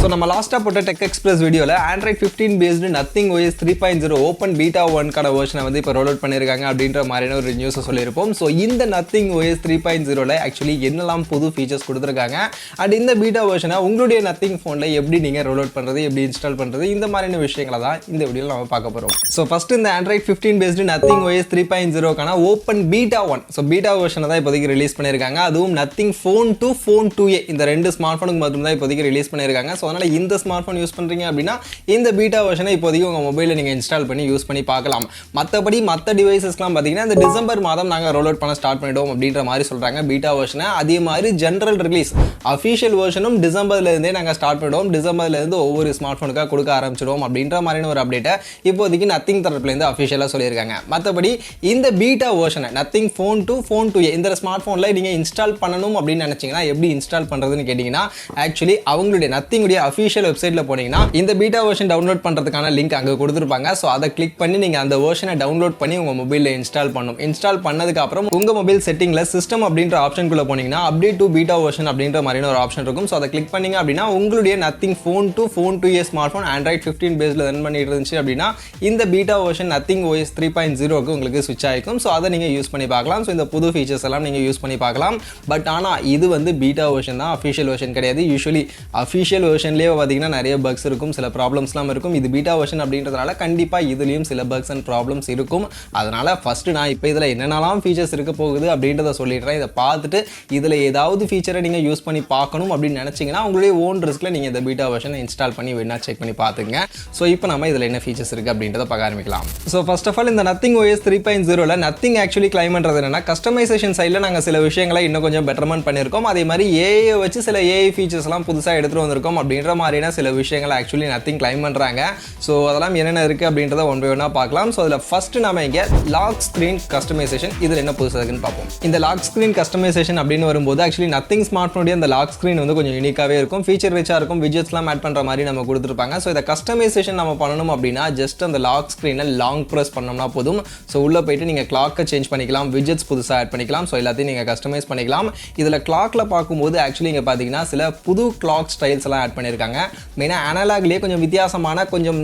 So நம்ம லாஸ்ட்டாக போட்ட டெக் எக்ஸ்பிரஸ் வீடியோவில் Android 15 based nothing OS 3.0 open beta 1 வெர்ஷனை வந்து இப்போ ரோல் அவுட் பண்ணியிருக்காங்க அப்படின்ற மாதிரியான ஒரு நியூஸை சொல்லியிருப்போம். ஸோ இந்த நத்திங் OS 3.0ல ஆக்சுவலி என்னெல்லாம் புது ஃபீச்சர்ஸ் கொடுத்துருக்காங்க அண்ட் இந்த பீட்டா வெர்ஷனை உங்களுடைய நத்திங் ஃபோனில் எப்படி நீங்கள் ரோல் அவுட் பண்ணுறது, எப்படி இன்ஸ்டால் பண்ணுறது, இந்த மாதிரியான விஷயங்களை தான் இந்த வீடியோவில் நம்ம பார்க்க போகிறோம். ஸோ ஃபஸ்ட்டு இந்த ஆண்ட்ராய்ட் 15 பேஸ்டு நத்திங் OS 3.0க்கான ஓப்பன் பீட்டா 1 ஸோ பீட்டா வெர்ஷனை தான் இப்போதைக்கு ரிலீஸ் பண்ணியிருக்காங்க. அதுவும் நத்திங் ஃபோன் 2 ஃபோன் 2A இந்த ரெண்டு ஸ்மார்ட் ஃபோனுக்கு மட்டும் தான் இப்போதைக்கு ரிலீஸ் பண்ணியிருக்காங்க. ஸோ அதனால் இந்த ஸ்மார்ட் ஃபோன் யூஸ் பண்ணுறீங்க அப்படின்னா இந்த பீட்டா வெர்ஷனை இப்போதைக்கு உங்கள் மொபைலில் நீங்கள் இன்ஸ்டால் பண்ணி யூஸ் பண்ணி பார்க்கலாம். மற்றபடி மற்ற டிவைசஸ்லாம் பார்த்தீங்கன்னா இந்த டிசம்பர் மாதம் நாங்கள் ரோல் அவுட் பண்ண ஸ்டார்ட் பண்ணிவிடுவோம் அப்படின்ற மாதிரி சொல்கிறாங்க பீட்டா வெர்ஷனை. அதே மாதிரி ஜென்ரல் ரிலீஸ் அஃபிஷியல் வெர்ஷனும் டிசம்பர்லேருந்தே நாங்கள் ஸ்டார்ட் பண்ணிவிடுவோம். டிசம்பர்லேருந்து ஒவ்வொரு ஸ்மார்ட் ஃபோனுக்காக கொடுக்க ஆரம்பிச்சிடுவோம் அப்படின்ற மாதிரியான ஒரு அப்டேட்டை இப்போதைக்கு நத்திங் தரப்புலேருந்து அஃபிஷியலாக சொல்லியிருக்காங்க. மற்றபடி இந்த பீட்டா வெர்ஷனை நத்திங் ஃபோன் 2 ஃபோன் 2A இந்த ஸ்மார்ட் ஃபோனில் நீங்கள் இன்ஸ்டால் பண்ணணும் அப்படின்னு நினச்சிங்கன்னா எப்படி இன்ஸ்டால் பண்ணுறதுன்னு கேட்டிங்கன்னா ஆக்சுவலி அவங்களுடைய நத்திங்குடைய அஃபிஷியல் வெப்சைட்டில் போனீங்கன்னா இந்த பீட்டா வெர்ஷன் டவுன்லோட் பண்ணுறதுக்கான லிங்க் அங்கே கொடுத்துருப்பாங்க. ஸோ அதை கிளிக் பண்ணி நீங்கள் அந்த வெர்ஷனை டவுன்லோட் பண்ணி உங்கள் மொபைலில் இன்ஸ்டால் பண்ணணும். இன்ஸ்டால் பண்ணதுக்கு அப்புறம் உங்கள் மொபைல் செட்டிங்கில் சிஸ்டம் அப்படின்ற ஆப்ஷனுக்குள்ளே போனீங்கன்னா அப்டேட் டு பீட்டா வெர்ஷன் அப்படின்ற மாதிரியான ஒரு ஆப்ஷன் இருக்கும். ஸோ அதை கிளிக் பண்ணீங்க அப்படின்னா உங்களுடைய nothing phone 2 phone 2A smart phone Android 15 பேஸில் ரன் பண்ணிட்டு இருந்துச்சு அப்படின்னா இந்த பீட்டா வெர்ஷன் நத்திங் OS 3.0க்கு உங்களுக்கு ஸ்விட்ச் ஆகிக்கும். ஸோ அதை நீங்கள் யூஸ் பண்ணி பார்க்கலாம். ஸோ இந்த புது ஃபீச்சர்ஸ் எல்லாம் நீங்கள் யூஸ் பண்ணி பார்க்கலாம். பட் ஆனால் இது வந்து பீட்டா வெர்ஷன் தான், அஃபிஷியல் வெர்ஷன் கிடையாது. யூஸ்வலி அஃபிஷியல் வெர்ஷன்லேயே பார்த்தீங்கன்னா நிறைய பக்ஸ் இருக்கும், சில ப்ராப்ளம்ஸ்லாம் இருக்கும். இது பீட்டா வெர்ஷன் அப்படின்றதுனால கண்டிப்பாக இதுலேயும் சில பக்ஸ் அண்ட் ப்ராப்ளம்ஸ் இருக்கும். அதனால் ஃபஸ்ட்டு நான் இப்போ இதில் என்னென்னலாம் ஃபீச்சர்ஸ் இருக்க போகுது அப்படின்றத சொல்லிடுறேன். இதை பார்த்துட்டு இதில் ஏதாவது ஃபீச்சரை நீங்கள் யூஸ் பண்ணி பார்க்கணும் அப்படின்னு நினச்சிங்கன்னா உங்களுடைய ஓன் ரிஸ்கில் நீங்கள் இந்த பீட்டா வெர்ஷனை இன்ஸ்டால் பண்ணி வேணா செக் பண்ணி பார்த்துங்க. ஸோ இப்போ நம்ம இதில் என்ன ஃபீச்சர்ஸ் இருக்குது அப்படின்றத பார்க்க ஆரம்பிக்கலாம். ஸோ ஃபர்ஸ்ட் ஆஃப் ஆல் இந்த நத்திங் OS 3.0ல நத்திங் ஆக்சுவலி கிளைம் பண்ணுறது என்னன்னா கஸ்டமைசேஷன் சைடில் நாங்கள் சில விஷயங்களை இன்னும் கொஞ்சம் பெட்டர்மெண்ட் பண்ணியிருக்கோம். அதே மாதிரி ஏஐ வச்சு சில ஏஐ ஃபீச்சர்ஸ்லாம் புதுசாக எடுத்துகிட்டு வந்திருக்கோம் அப்படின்ற மாதிரியான சில விஷயங்களை ஆக்சுவலி நத்திங் கிளைம் பண்ணுறாங்க. ஸோ அதெல்லாம் என்னென்ன இருக்குது அப்படின்றத ஒன் பை ஒன்னாக பார்க்கலாம். ஸோ அதில் ஃபஸ்ட்டு நம்ம இங்கே லாக் ஸ்க்ரீன் கஸ்டமைசேஷன் இதில் என்ன புதுசாக இருக்குன்னு பார்ப்போம். இந்த லாக் ஸ்க்ரீன் கஸ்டமைசேஷன் அப்படின்னு வரும்போது ஆக்சுவலி நத்திங் ஸ்மார்ட் ஃபோனுடைய அந்த லாக் ஸ்க்ரீன் வந்து கொஞ்சம் யூனிக்காகவே இருக்கும், ஃபீச்சர் ரிச்சாக இருக்கும், விஜெட்ஸ்லாம் ஆட் பண்ணுற மாதிரி நம்ம கொடுத்துருப்பாங்க. ஸோ இதை கஸ்டமைசேஷன் நம்ம பண்ணணும் அப்படின்னா ஜஸ்ட் அந்த லாக் ஸ்க்ரீனை லாங் ப்ரெஸ் பண்ணோம்னா போதும். ஸோ உள்ளே போயிட்டு நீங்கள் கிளாக்கை சேஞ்ச் பண்ணிக்கலாம், விஜெட்ஸ் புதுசாக ஆட் பண்ணிக்கலாம். ஸோ எல்லாத்தையும் நீங்கள் கஸ்டமைஸ் பண்ணிக்கலாம். இதில் கிளாக்கில் பார்க்கும்போது ஆக்சுவலி இங்கே பார்த்தீங்கன்னா சில புது கிளாக் ஸ்டைல்ஸ் எல்லாம் ஆட் பண்ணியிருக்காங்க. மெயினாக அனலாக்லேயே கொஞ்சம் வித்தியாசமான கொஞ்சம்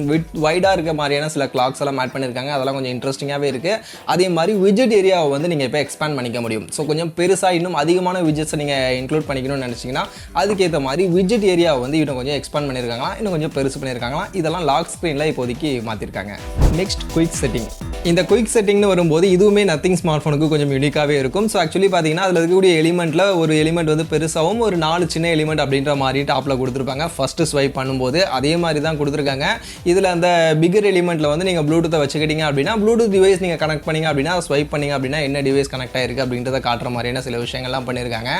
வைடாக இருக்க மாதிரியான சில கிளாக்ஸ் எல்லாம் ஆட் பண்ணியிருக்காங்க. அதெல்லாம் கொஞ்சம் இன்ட்ரெஸ்டிங்காகவே இருக்குது. அதே மாதிரி விஜெட் ஏரியாவை வந்து நீங்கள் இப்போ எக்ஸ்பேண்ட் பண்ணிக்க முடியும். ஸோ கொஞ்சம் பெருசாக இன்னும் அதிகமான விஜெட்ஸை நீங்கள் இன்க்ளூட் பண்ணிக்கணும்னு நினச்சிங்கன்னா அதுக்கேற்ற மாதிரி விஜெட் ஏரியாவை வந்து இன்னும் கொஞ்சம் எக்ஸ்பேண்ட் பண்ணியிருக்காங்களா, இன்னும் கொஞ்சம் பெருசு பண்ணியிருக்காங்களா, இதெல்லாம் லாக் ஸ்க்ரீனில் இப்போதைக்கு மாற்றிருக்காங்க. Next quick setting. இந்த குயிக் செட்டிங்னு வரும்போது இதுவுமே நத்திங் ஸ்மார்ட் ஃபோனுக்கு கொஞ்சம் யூனிக்காகவே இருக்கும். ஸோ ஆக்சுவலி பார்த்தீங்கன்னா அதில் இருக்கக்கூடிய எலிமெண்ட்டில் ஒரு எலிமெண்ட் வந்து பெருசாகவும் ஒரு 4 சின்ன எலிமெண்ட் அப்படின்ற மாதிரி டாப்பில் கொடுத்துருப்பாங்க ஃபஸ்ட்டு ஸ்வைப் பண்ணும்போது. அதே மாதிரி தான் கொடுத்துருக்காங்க. இதில் அந்த பிகர் எலிமெண்ட்டில் வந்து நீங்கள் ப்ளூடூத்தை வச்சுக்கிட்டீங்க அப்படின்னா ப்ளூடூத் டிவைஸ் நீங்கள் கனெக்ட் பண்ணிங்க அப்படின்னா ஸ்வைப் பண்ணிங்க அப்படின்னா என்ன டிவைஸ் கனெக்ட் ஆகிருக்கு அப்படின்றத காட்டுற மாதிரியான சில விஷயங்கள்லாம் பண்ணியிருக்காங்க.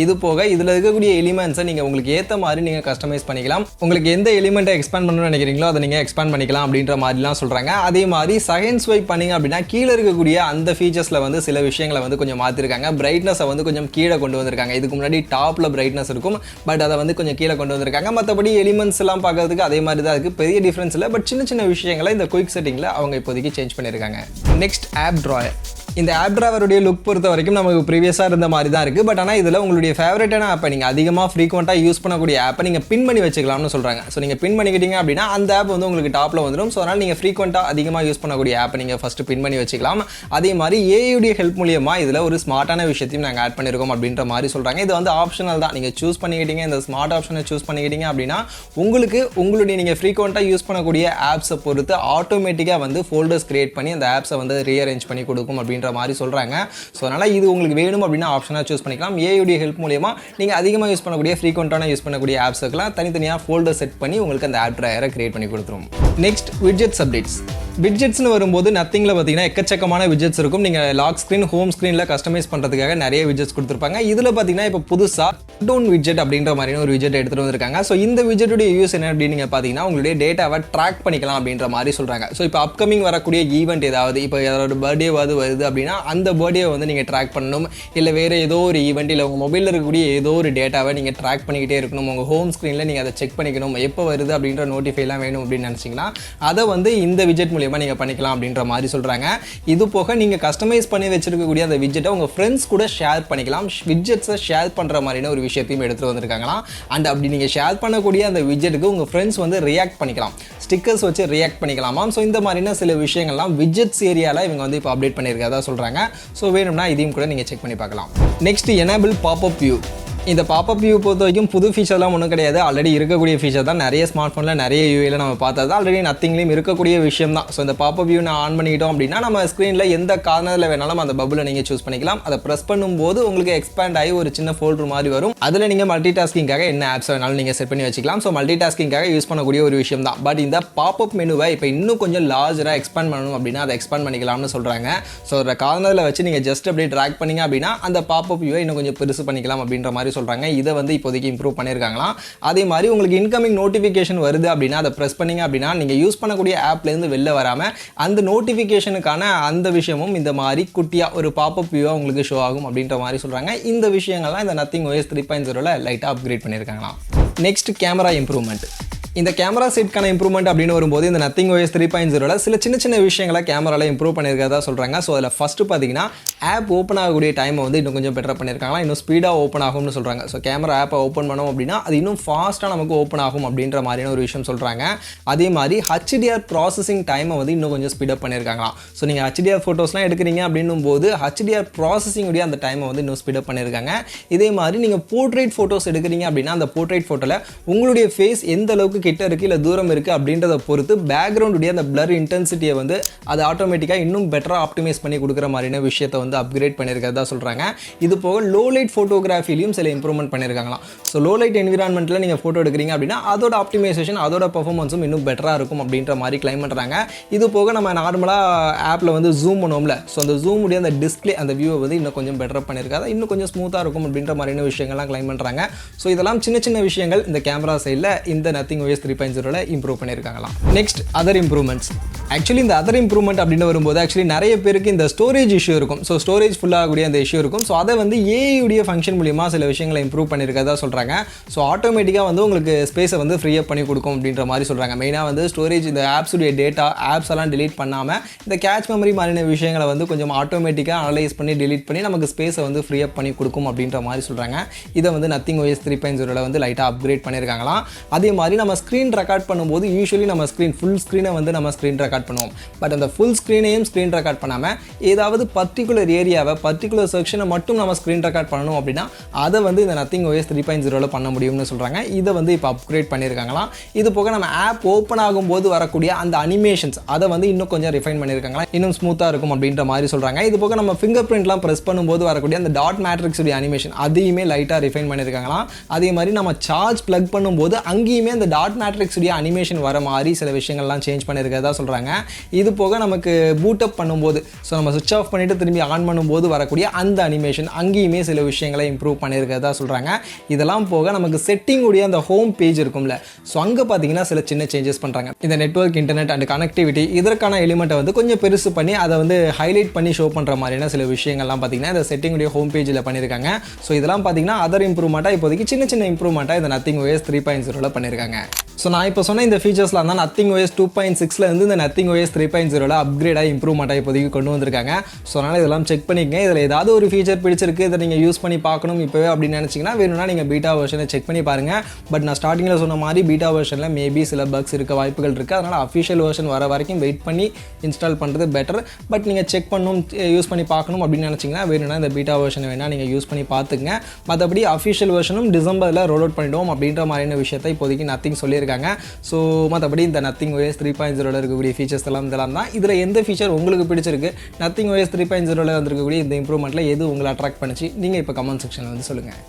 இது போக இதில் இருக்கக்கூடிய எலிமெண்ட்ஸை நீங்கள் உங்களுக்கு ஏற்ற மாதிரி நீங்கள் கஸ்டமைஸ் பண்ணிக்கலாம். உங்களுக்கு எந்த எலிமெண்ட்டை எக்ஸ்பேண்ட் பண்ணணும்னு நினைக்கிறீங்களோ அதை நீங்கள் எக்ஸ்பேண்ட் பண்ணிக்கலாம் அப்படின்ற மாதிரிலாம் சொல்கிறாங்க. அதே மாதிரி செகண்ட் ஸ்வைப் பண்ணிங்க அப்படின்னா கீழே இருக்கக்கூடிய அந்த ஃபீச்சர்ஸில் வந்து சில விஷயங்களை வந்து கொஞ்சம் மாற்றிருக்காங்க. பிரைட்னஸை வந்து கொஞ்சம் கீழே கொண்டு வந்திருக்காங்க. இதுக்கு முன்னாடி டாப்பில் பிரைட்னஸ் இருக்கும், பட் அதை வந்து கொஞ்சம் கீழே கொண்டு வந்திருக்காங்க. மற்றபடி எலிமெண்ட்ஸ் எல்லாம் பார்க்கறதுக்கு அதே மாதிரி தான் இருக்குது, பெரிய டிஃப்ரென்ஸ் இல்லை. பட் சின்ன சின்ன விஷயங்களை இந்த குயிக் செட்டிங்கில் அவங்க இப்போதைக்கு சேஞ்ச் பண்ணியிருக்காங்க. Next app drawer. இந்த ஆப் டிராவருடைய லுக் பொறுத்த வரைக்கும் நமக்கு ப்ரீவியஸாக இருந்த மாதிரி தான் இருக்குது. பட் ஆனால் இதில் உங்களுடைய ஃபேவரட்டான ஆப்பை நீங்கள் அதிகமாக ஃப்ரீக்வெண்ட்டாக யூஸ் பண்ணக்கூடிய ஆப்பை நீங்கள் பின் பண்ணி வச்சுக்கலாம்னு சொல்கிறாங்க. ஸோ நீங்கள் பின் பண்ணிக்கிட்டீங்க அப்படின்னா அந்த ஆப் வந்து உங்களுக்கு டாப்பில் வந்துடும். ஸோ அதனால் நீங்கள் ஃப்ரீக்வெண்ட்டாக அதிகமாக யூஸ் பண்ணக்கூடிய ஆப்பை நீங்கள் ஃபஸ்ட்டு பின் பண்ணி வச்சுக்கலாம். அதே மாதிரி ஏஐடைய ஹெல்ப் மூலியமாக இதில் ஒரு ஸ்மார்ட்டான விஷயத்தையும் நாங்கள் ஆட் பண்ணியிருக்கோம் அப்படின்ற மாதிரி சொல்கிறாங்க. இது வந்து ஆப்ஷனல் தான். நீங்கள் சூஸ் பண்ணிக்கிட்டீங்க, இந்த ஸ்மார்ட் ஆப்ஷனை சூஸ் பண்ணிக்கிட்டீங்க அப்படின்னா உங்களுக்கு உங்களுடைய நீங்கள் ஃப்ரீக்வெண்ட்டாக யூஸ் பண்ணக்கூடிய ஆப்ஸை பொறுத்து ஆட்டோமேட்டிக்காக வந்து ஃபோல்டர்ஸ் கிரியேட் பண்ணி அந்த ஆப்ஸை வந்து ரீஅரேஞ்ச் பண்ணி கொடுக்கும் அப்படின்ற மாதிரி சொல்கிறாங்க. ஸோ அதனால் இது உங்களுக்கு வேணும் அப்படின்னா ஆப்ஷனாக சூஸ் பண்ணிக்கலாம். ஏஐடைய ஹெல்ப் மூலியமா நீங்கள் அதிகமாக யூஸ் பண்ணக்கூடிய ஃப்ரீக்வெண்ட்டான யூஸ் பண்ணக்கூடிய ஆப்ஸுக்கெல்லாம் தனித்தனியாக ஃபோல்டர் செட் பண்ணி உங்களுக்கு அந்த ஆப் ட்ராயரை கிரியேட் பண்ணி கொடுத்துரும். Next widgets updates. விட்ஜெட்ஸ்னு வரும்போது நத்திங்கில் பார்த்தீங்கன்னா எக்கச்சக்கமான விட்ஜெட்ஸ் இருக்கும். நீங்கள் லாக் ஸ்க்ரீன் ஹோம் ஸ்க்ரீனில் கஸ்டமைஸ் பண்ணுறதுக்காக நிறைய விட்ஜெட்ஸ் கொடுத்துருப்பாங்க. இதில் பார்த்தீங்கன்னா இப்போ புதுசாக டவுன் விட்ஜெட் அப்படின்ற மாதிரியான ஒரு விட்ஜெட் எடுத்துகிட்டு வந்திருக்காங்க. ஸோ இந்த விட்ஜெட்டுடைய யூஸ் என்ன அப்படின்னு நீங்கள் பார்த்தீங்கன்னா உங்களுடைய டேட்டாவை ட்ராக் பண்ணிக்கலாம் அப்படின்ற மாதிரி சொல்கிறாங்க. ஸோ இப்போ அப்கமிங் வரக்கூடிய ஈவெண்ட் ஏதாவது இப்போ யாரோட பர்த்டேவாவது வருது அப்படின்னா அந்த பர்த்டே வந்து நீங்கள் ட்ராக் பண்ணணும். இல்லை வேறு ஏதோ ஒரு ஈவெண்ட் இல்லை உங்கள் மொபைலில் இருக்கக்கூடிய ஏதோ ஒரு டேட்டாவை நீங்கள் ட்ராக் பண்ணிக்கிட்டே இருக்கணும். உங்கள் ஹோம் ஸ்க்ரீனில் நீங்கள் அதை செக் பண்ணிக்கணும். எப்போ வருது அப்படின்ற நோட்டிஃபைலாம் வேணும் அப்படின்னு நினச்சிங்கன்னா பண்ணியிருக்காங்களா அதை வந்து இந்த widget மூலமா நீங்க பண்ணிக்கலாம் அப்படின்ற மாதிரி சொல்றாங்க. இது போக நீங்க கஸ்டமைஸ் பண்ணி வச்சிருக்கக்கூடிய அந்த widget உங்க ஃப்ரெண்ட்ஸ் கூட ஷேர் பண்ணிக்கலாம். widgets ஷேர் பண்ற மாதிரியான ஒரு விஷயத்தையும் எடுத்து வந்திருக்காங்களாம். அண்ட் அப்படி நீங்க ஷேர் பண்ணக்கூடிய அந்த widgetக்கு உங்க ஃப்ரெண்ட்ஸ் வந்து ரியாக்ட் பண்ணிக்கலாம், ஸ்டிக்கர்ஸ் வச்சு ரியாக்ட் பண்ணிக்கலாமா. ஸோ இந்த மாதிரியான சில விஷயங்கள்லாம் widgets ஏரியாவில் இவங்க வந்து இப்போ அப்டேட் பண்ணியிருக்கதா சொல்றாங்க. ஸோ வேணும்னா இதையும் கூட நீங்க செக் பண்ணி பார்க்கலாம். Next enable pop-up view. இந்த பாப்அப் வியூ பொறுத்த வரைக்கும் புது ஃபீச்சர்லாம் ஒன்றும் கிடையாது. ஆல்ரெடி இருக்கக்கூடிய ஃபீச்சர் தான். நிறைய ஸ்மார்ட் ஃபோனில் நிறைய யூஏல நம்ம பார்த்தது ஆல்ரெடி நத்திங்லேயும் இருக்கக்கூடிய விஷயம் தான். ஸோ இந்த பாப்அப் வியூ நான் ஆன் பண்ணிக்கிட்டோம் அப்படின்னா நம்ம ஸ்க்ரீனில் எந்த கார்னரில் வேணாலும் அந்த பபுளை நீங்கள் சூஸ் பண்ணிக்கலாம். அதை ப்ரெஸ் பண்ணும்போது உங்களுக்கு எக்ஸ்பேண்ட் ஆகி ஒரு சின்ன ஃபோல்டர் மாதிரி வரும். அதில் நீங்கள் மல்டி டாஸ்கிங்காக என்ன ஆப்ஸ் வேணாலும் நீங்கள் செட் பண்ணி வச்சுக்கலாம். ஸோ மல்டி டாஸ்கிங்காக யூஸ் பண்ணக்கூடிய ஒரு விஷயம் தான். பட் இந்த பாப்அப் மெனுவை இப்போ இன்னும் கொஞ்சம் லார்ஜராக எக்ஸ்பேண்ட் பண்ணணும் அப்படின்னா அதை எக்ஸ்பேண்ட் பண்ணிக்கலாம்னு சொல்கிறாங்க. ஸோ ஒரு கார்னரில் வச்சு நீங்கள் ஜஸ்ட் அப்படியே ட்ராக் பண்ணிங்க அப்படின்னா அந்த பாப்அப் வியூவை இன்னும் கொஞ்சம் பெருசு பண்ணிக்கலாம் அப்படின்ற மாதிரி சொல்கிறாங்க. இதை வந்து இப்போதைக்கு இம்ப்ரூவ் பண்ணியிருக்காங்களாம். அதே மாதிரி உங்களுக்கு இன்கமிங் நோட்டிஃபிகேஷன் வருது அப்படின்னா அதை ப்ரெஸ் பண்ணீங்க அப்படின்னா நீங்கள் யூஸ் பண்ணக்கூடிய ஆப்லேருந்து வெளில வராமல் அந்த நோட்டிஃபிகேஷனுக்கான அந்த விஷயமும் இந்த மாதிரி குட்டியாக ஒரு பாப்அப் வியூவாக உங்களுக்கு ஷோ ஆகும் அப்படின்ற மாதிரி சொல்கிறாங்க. இந்த விஷயங்கள்லாம் இந்த நத்திங் OS 3.0ல லைட்டாக அப்கிரேட் பண்ணியிருக்காங்களாம். Next camera improvement. இந்த கேமரா செட்கான இம்ப்ரூவ்மெண்ட் அப்படின்னு வரும்போது இந்த நத்திங் OS 3.0ல சில சின்ன சின்ன விஷயங்களை கேமராவில் இம்ப்ரூவ் பண்ணியிருக்கிறதா சொல்கிறாங்க. ஸோ அதில் ஃபஸ்ட்டு பார்த்தீங்கன்னா ஆப் ஓப்பன் ஆகக்கூடிய டைமை வந்து இன்னும் கொஞ்சம் பெட்டர் பண்ணியிருக்காங்களா, இன்னும் ஸ்பீடாக ஓப்பன் ஆகும்னு சொல்கிறாங்க. ஸோ கேமரா ஆப்பை ஓப்பன் பண்ணோம் அப்படின்னா அது இன்னும் ஃபாஸ்ட்டாக நமக்கு ஓப்பன் ஆகும் அப்படின்ற மாதிரியான ஒரு விஷயம் சொல்கிறாங்க. அதே மாதிரி HDR ப்ராசஸிங் டைமை வந்து இன்னும் கொஞ்சம் ஸ்பீடப் பண்ணியிருக்காங்களாம். ஸோ நீங்கள் HDR ஃபோட்டோஸ்லாம் எடுக்கிறீங்க அப்படின்னும் போது HDR ப்ராசஸிங்குடைய அந்த டைமை வந்து இன்னும் ஸ்பீடப் பண்ணியிருக்காங்க. இதே மாதிரி நீங்கள் போர்ட்ரேட் ஃபோட்டோஸ் எடுக்கிறீங்க அப்படின்னா அந்த போர்ட்ரேட் ஃபோட்டோவில் உங்களுடைய ஃபேஸ் எந்த அளவுக்கு கிட்ட இருக்குது இல்லை தூரம் இருக்குது அப்படின்றத பொறுத்து பேக்ரவுண்டுடைய அந்த பிளர் இன்டென்சிட்டியை வந்து அது ஆட்டோமேட்டிக்காக இன்னும் பெட்டராக ஆப்டிமைஸ் பண்ணி கொடுக்குற மாதிரியான விஷயத்தை வந்து அப்கிரேட் பண்ணியிருக்கிறதா சொல்கிறாங்க. இது போக லோ லைட் ஃபோட்டோகிராஃபிலையும் சில இம்ப்ரூவ்மெண்ட் பண்ணியிருக்காங்களாம். ஸோ லோ லைட் என்விரான்மெண்ட்டில் நீங்கள் ஃபோட்டோ எடுக்கிறீங்க அப்படின்னா அதோட ஆப்டிமைசேஷன் அதோட பர்ஃபார்மன்ஸும் இன்னும் பெட்டராக இருக்கும் அப்படின்ற மாதிரி கிளைம் பண்ணுறாங்க. இது போக நம்ம நார்மலாக ஆப்பில் வந்து ஜூம் பண்ணுவோம்ல, ஸோ அந்த ஜூமுடைய அந்த டிஸ்பிளே அந்த வியூவை வந்து இன்னும் கொஞ்சம் பெட்டர் பண்ணியிருக்காது, இன்னும் கொஞ்சம் ஸ்மூத்தாக இருக்கும் அப்படின்ற மாதிரியான விஷயங்கள்லாம் கிளைம் பண்ணுறாங்க. ஸோ இதெல்லாம் சின்ன சின்ன விஷயங்கள் இந்த கேமரா சைடில் இந்த நத்திங் OS 3.0ல இம்ப்ரூவ் பண்ணியிருக்காங்களாம். Next other improvements. ஆக்சுவலி இந்த அதர் இம்ப்ரூவ்மெண்ட் அப்படின்னு வரும்போது ஆக்சுவலி நிறைய பேருக்கு இந்த ஸ்டோரேஜ் இஷ்யூ இருக்கும். ஸோ ஸ்டோரேஜ் ஃபுல்லாகக்கூடிய அந்த இஷ்யூ இருக்கும். ஸோ அதை வந்து ஏஐடைய ஃபங்க்ஷன் மூலியமாக சில விஷயங்களை இம்ப்ரூவ் பண்ணியிருக்கிறதா சொல்கிறாங்க. ஸோ ஆட்டோமேட்டிக்காக வந்து உங்களுக்கு ஸ்பேஸை வந்து ஃப்ரீ அப் பண்ணி கொடுக்கும் அப்படின்ற மாதிரி சொல்கிறாங்க. மெயினாக வந்து ஸ்டோரேஜ் இந்த ஆப்ஸுடைய டேட்டா ஆப்ஸ் எல்லாம் டிலீட் பண்ணாமல் இந்த கேட்ச் மெமரி மாதிரியான விஷயங்களை வந்து கொஞ்சம் ஆட்டோமேட்டிக்காக அனலைஸ் பண்ணி டிலீட் பண்ணி நமக்கு ஸ்பேஸை வந்து ஃப்ரீ அப் பண்ணி கொடுக்கும் அப்படின்ற மாதிரி சொல்கிறாங்க. இதை வந்து நத்திங் OS 3.0ல வந்து லைட்டாக அப்கிரேட் பண்ணியிருக்காங்களாம். அதே மாதிரி நம்ம ஸ்க்ரீன் ரெக்கார்ட் பண்ணும்போது யூஸ்வலி நம்ம ஃபுல் ஸ்க்ரீனை வந்து நம்ம ஸ்க்ரீன் ரெக்கார்ட் பண்ணுவோம். பட் அந்த ஃபுல் ஸ்க்ரீனையும் ஸ்க்ரீன் ரெக்கார்ட் பண்ணாமல் ஏதாவது பர்டிகுலர் ஏரியாவை பர்டிகுலர் செக்ஷனை மட்டும் நம்ம ஸ்க்ரீன் ரெக்கார்ட் பண்ணணும் அப்படின்னா அதை வந்து இந்த நத்திங் OS 3.0ல பண்ண முடியும்னு சொல்கிறாங்க. இதை வந்து இப்போ அப்கிரேட் பண்ணியிருக்காங்களாம். இது போக நம்ம ஆப் ஓப்பன் ஆகும்போது வரக்கூடிய அந்த அனிமேஷன்ஸ் அதை வந்து இன்னும் கொஞ்சம் ரிஃபைன் பண்ணியிருக்காங்களா, இன்னும் ஸ்மூத்தாக இருக்கும் அப்படின்ற மாதிரி சொல்கிறாங்க. இது போக நம்ம ஃபிங்கர் பிரிண்ட்லாம் ப்ரெஸ் பண்ணும்போது வரக்கூடிய அந்த டாட் மேட்ரிக்ஸ் உடைய அனிமேஷன் அதையுமே லைட்டாக ரிஃபைன் பண்ணியிருக்காங்களாம். அதே மாதிரி நம்ம சார்ஜ் ப்ளக் பண்ணும்போது அங்கேயுமே அந்த டாட் மேட்ரிக்ஸ் உடைய அனிமேஷன் வர மாதிரி சில விஷயங்கள்லாம் சேஞ்ச் பண்ணியிருக்கிறதா சொல்கிறாங்க. இது போக நமக்கு பூட் அப் பண்ணும்போது ஸோ நம்ம சுவிட்ச் ஆஃப் பண்ணிவிட்டு திரும்பி ஆன் பண்ணும்போது வரக்கூடிய அந்த அனிமேஷன் அங்கேயுமே சில விஷயங்களை இம்ப்ரூவ் பண்ணியிருக்கிறதா சொல்கிறாங்க. இதெல்லாம் போக நமக்கு செட்டிங் உடைய அந்த ஹோம் பேஜ் இருக்கும்ல, ஸோ அங்கே பார்த்தீங்கன்னா சில சின்ன சேஞ்சஸ் பண்ணுறாங்க. இந்த நெட்வொர்க் இன்டர்நெட் அண்ட் கனெக்டிவிட்டி இதற்கான எலிமெண்ட்டை வந்து கொஞ்சம் பெருசு பண்ணி அதை வந்து ஹைலைட் பண்ணி ஷோ பண்ணுற மாதிரியான சில விஷயங்கள்லாம் பார்த்தீங்கன்னா இந்த செட்டிங் உடைய ஹோம் பேஜில் பண்ணியிருக்காங்க. ஸோ இதெல்லாம் பார்த்தீங்கன்னா அதர் இம்ப்ரூவ்மெண்ட்டாக இப்போதைக்கு சின்ன சின்ன இம்ப்ரூவ்மெண்ட்டாக இந்த நத்திங் OS 3.0ல பண்ணியிருக்காங்க. ஸோ நான் இப்போ சொன்ன இந்த ஃபீச்சர்ஸ்லாம் தான் நத்திங் OS 2.6ல இருந்து இந்த நத்திங் OS 3.0ல அப்கிரேடாக இம்ப்ரூவ்மெண்ட்டாக இப்போதைக்கு கொண்டு வந்திருக்காங்க. ஸோ அதனால் இதெல்லாம் செக் பண்ணிக்கங்க. இதில் ஏதாவது ஒரு ஃபீச்சர் பிடிச்சிருக்கு இதை நீங்கள் யூஸ் பண்ணி பார்க்கணும் இப்போவே அப்படின்னு நினச்சிங்கன்னா வேணும்னா நீங்கள் பீட்டா வெர்ஷனை செக் பண்ணி பாருங்கள். பட் நான் ஸ்டார்டிங்கில் சொன்ன மாதிரி பீட்டா வெர்ஷனில் மேபி சில பக்ஸ் இருக்க வாய்ப்புகள் இருக்குது. அதனால் அஃபிஷியல் வெர்ஷன் வர வரைக்கும் வெயிட் பண்ணி இன்ஸ்டால் பண்ணுறது பெட்டர். பட் நீங்கள் செக் பண்ணணும் யூஸ் பண்ணி பார்க்கணும் அப்படின்னு நினச்சிங்கன்னா வேணும்னா இந்த பீட்டா வெர்ஷனை வேணால் நீங்கள் யூஸ் பண்ணி பார்த்துங்க. மற்றபடி அஃபிஷியல் வெர்ஷனும் டிசம்பரில் ரோல் அவுட் பண்ணிடுவோம் அப்படின்ற மாதிரியான விஷயத்தை இப்போதைக்கு நத்திங் சொல்லியிருக்காங்க. ஸோ மற்றபடி இந்த நத்திங் OS 3.0ல இருக்கக்கூடிய ஃபீச்சர்ஸ் எல்லாம் இதெல்லாம் தான். இதில் எந்த ஃபீச்சர் உங்களுக்கு பிடிச்சிருக்கு, நத்திங் OS 3.0ல வந்திருக்கக்கூடிய இந்த இம்ப்ரூவ்மெண்ட்டில் எது உங்களை அட்ராக்ட் பண்ணிச்சு, நீங்கள் இப்போ கமெண்ட் செக்ஷனில் வந்து சொல்லுங்கள்.